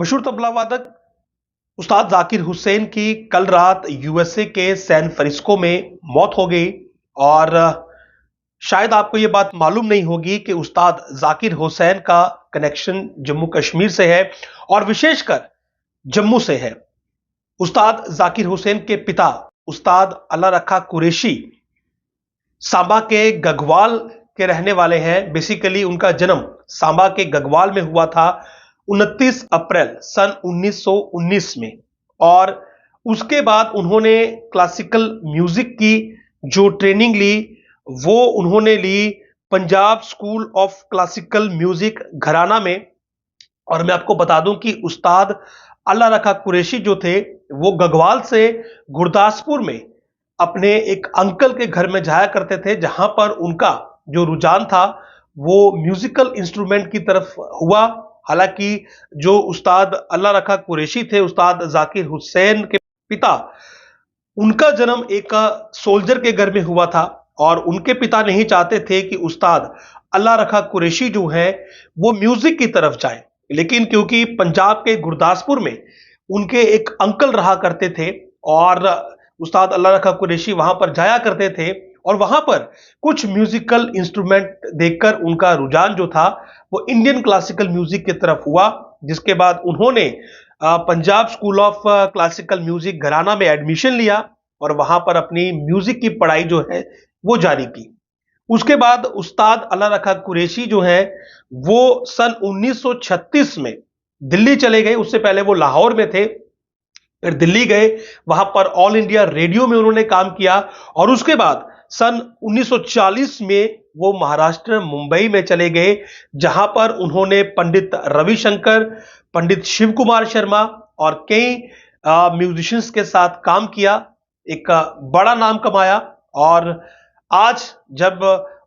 मशहूर तबला वादक उस्ताद जाकिर हुसैन की कल रात यूएसए के सैन फ्रांसिस्को में मौत हो गई। और शायद आपको ये बात मालूम नहीं होगी कि उस्ताद जाकिर हुसैन का कनेक्शन जम्मू कश्मीर से है और विशेषकर जम्मू से है। उस्ताद जाकिर हुसैन के पिता उस्ताद अल्लाह रखा कुरैशी सांबा के गगवाल के रहने वाले हैं। बेसिकली उनका जन्म सांबा के गगवाल में हुआ था 29 अप्रैल सन 1919 में। और उसके बाद उन्होंने क्लासिकल म्यूजिक की जो ट्रेनिंग ली वो उन्होंने ली Punjab school of classical music gharana में। और मैं आपको बता दूं कि उस्ताद अल्लाह रखा कुरैशी जो थे वो गगवाल से गुरदासपुर में अपने एक अंकल के घर में जाया करते थे, जहां पर उनका जो रुझान था वो म्यूजिकल इंस्ट्रूमेंट की तरफ हुआ। हालांकि जो उस्ताद अल्लाह रखा कुरैशी थे, उस्ताद जाकिर हुसैन के पिता, उनका जन्म एक सोल्जर के घर में हुआ था और उनके पिता नहीं चाहते थे कि उस्ताद अल्लाह रखा कुरैशी जो है वो म्यूजिक की तरफ जाए। लेकिन क्योंकि पंजाब के गुरदासपुर में उनके एक अंकल रहा करते थे और उस्ताद अल्लाह रखा कुरैशी वहां पर जाया करते थे और वहां पर कुछ म्यूजिकल इंस्ट्रूमेंट देखकर उनका रुझान जो था वो इंडियन क्लासिकल म्यूजिक की तरफ हुआ। जिसके बाद उन्होंने Punjab school of classical music gharana में एडमिशन लिया और वहां पर अपनी म्यूजिक की पढ़ाई जो है वो जारी की। उसके बाद उस्ताद अल्लाह रखा कुरैशी जो है वो सन 1936 में दिल्ली चले गए। उससे पहले वो लाहौर में थे, फिर दिल्ली गए, वहां पर ऑल इंडिया रेडियो में उन्होंने काम किया और उसके बाद सन 1940 में वो महाराष्ट्र मुंबई में चले गए, जहां पर उन्होंने पंडित रविशंकर, पंडित शिव कुमार शर्मा और कई म्यूजिशियंस के साथ काम किया, एक बड़ा नाम कमाया। और आज जब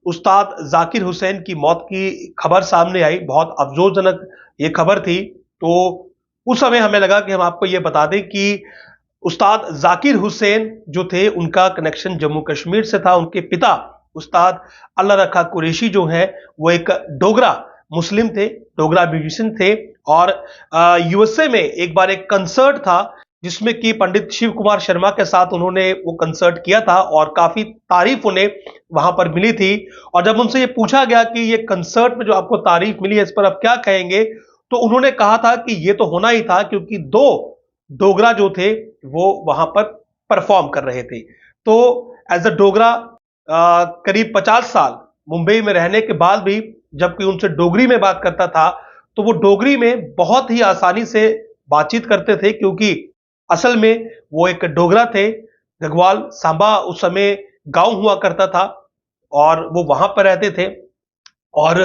उस्ताद जाकिर हुसैन की मौत की खबर सामने आई, बहुत अफसोसजनक ये खबर थी, तो उस समय हमें लगा कि हम आपको ये बता दें कि उस्ताद जाकिर हुसैन जो थे उनका कनेक्शन जम्मू कश्मीर से था। उनके पिता उस्ताद अल्लाह रखा कुरैशी जो है वो एक डोगरा मुस्लिम थे, डोगरा म्यूजिशियन थे। और यूएसए में एक बार एक कंसर्ट था जिसमें कि पंडित शिव कुमार शर्मा के साथ उन्होंने वो कंसर्ट किया था और काफी तारीफ उन्हें वहां पर मिली थी। और जब उनसे ये पूछा गया कि ये कंसर्ट में जो आपको तारीफ मिली है इस पर आप क्या कहेंगे, तो उन्होंने कहा था कि ये तो होना ही था क्योंकि दो डोगरा जो थे वो वहां पर परफॉर्म कर रहे थे। तो एज अ डोगरा करीब 50 साल मुंबई में रहने के बाद भी जब कोई उनसे डोगरी में बात करता था तो वो डोगरी में बहुत ही आसानी से बातचीत करते थे, क्योंकि असल में वो एक डोगरा थे। गगवाल सांबा उस समय गांव हुआ करता था और वो वहां पर रहते थे। और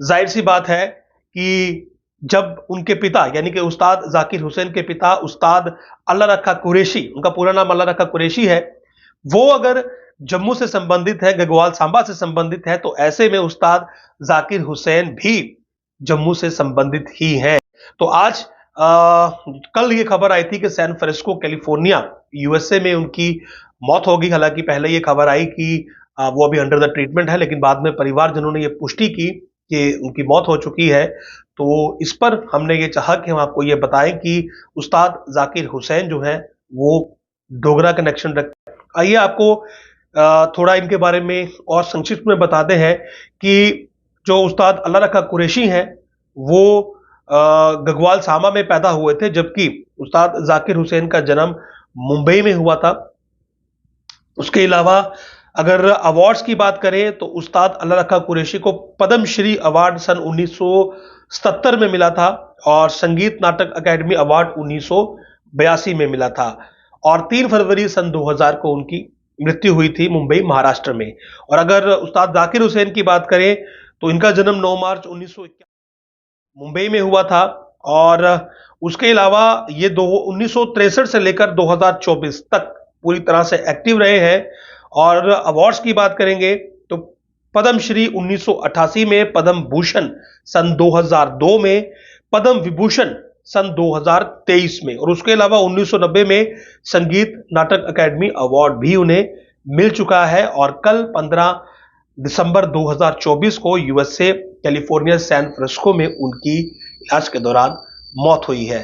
जाहिर सी बात है कि जब उनके पिता यानी कि उस्ताद जाकिर हुसैन के पिता उस्ताद अल्लाह रखा कुरैशी, उनका पूरा नाम अल्लाह रखा कुरैशी है, वो अगर जम्मू से संबंधित है, गगवाल सांबा से संबंधित है, तो ऐसे में उस्ताद जाकिर हुसैन भी जम्मू से संबंधित ही है। तो आज कल ये खबर आई थी कि सैन फ्रांसिस्को कैलिफोर्निया यूएसए में उनकी मौत हो गई। हालांकि पहले ये खबर आई कि वो अभी अंडर द ट्रीटमेंट है, लेकिन बाद में परिवारजनों ने ये पुष्टि की कि उनकी मौत हो चुकी है। तो इस पर हमने ये चाहा कि हम आपको ये बताएं कि उस्ताद जाकिर हुसैन जो है वो डोगरा कनेक्शन रखते हैं। आइए आपको थोड़ा इनके बारे में और संक्षिप्त में बताते हैं कि जो उस्ताद अल्लाह रखा कुरैशी हैं वो गगवाल सांबा में पैदा हुए थे, जबकि उस्ताद जाकिर हुसैन का जन्म मुंबई में हुआ था। उसके अलावा अगर अवार्ड्स की बात करें तो उस्ताद अल्लाह रखा कुरैशी को पद्मश्री अवार्ड सन 1977 में मिला था और संगीत नाटक अकादमी अवार्ड 1982 में मिला था। और 3 फरवरी सन 2000 को उनकी मृत्यु हुई थी मुंबई महाराष्ट्र में। और अगर उस्ताद जाकिर हुसैन की बात करें तो इनका जन्म 9 मार्च 1951 मुंबई में हुआ था। और उसके अलावा ये 1963 से लेकर 2024 तक पूरी तरह से एक्टिव रहे हैं। और अवार्ड्स की बात करेंगे तो पद्मश्री 1988 में, पद्म भूषण सन 2002 में, पद्म विभूषण सन 2023 में, और उसके अलावा 1990 में संगीत नाटक अकादमी अवार्ड भी उन्हें मिल चुका है। और कल 15 दिसंबर 2024 को यूएसए कैलिफोर्निया सैन फ्रांसिस्को में उनकी इलाज के दौरान मौत हुई है।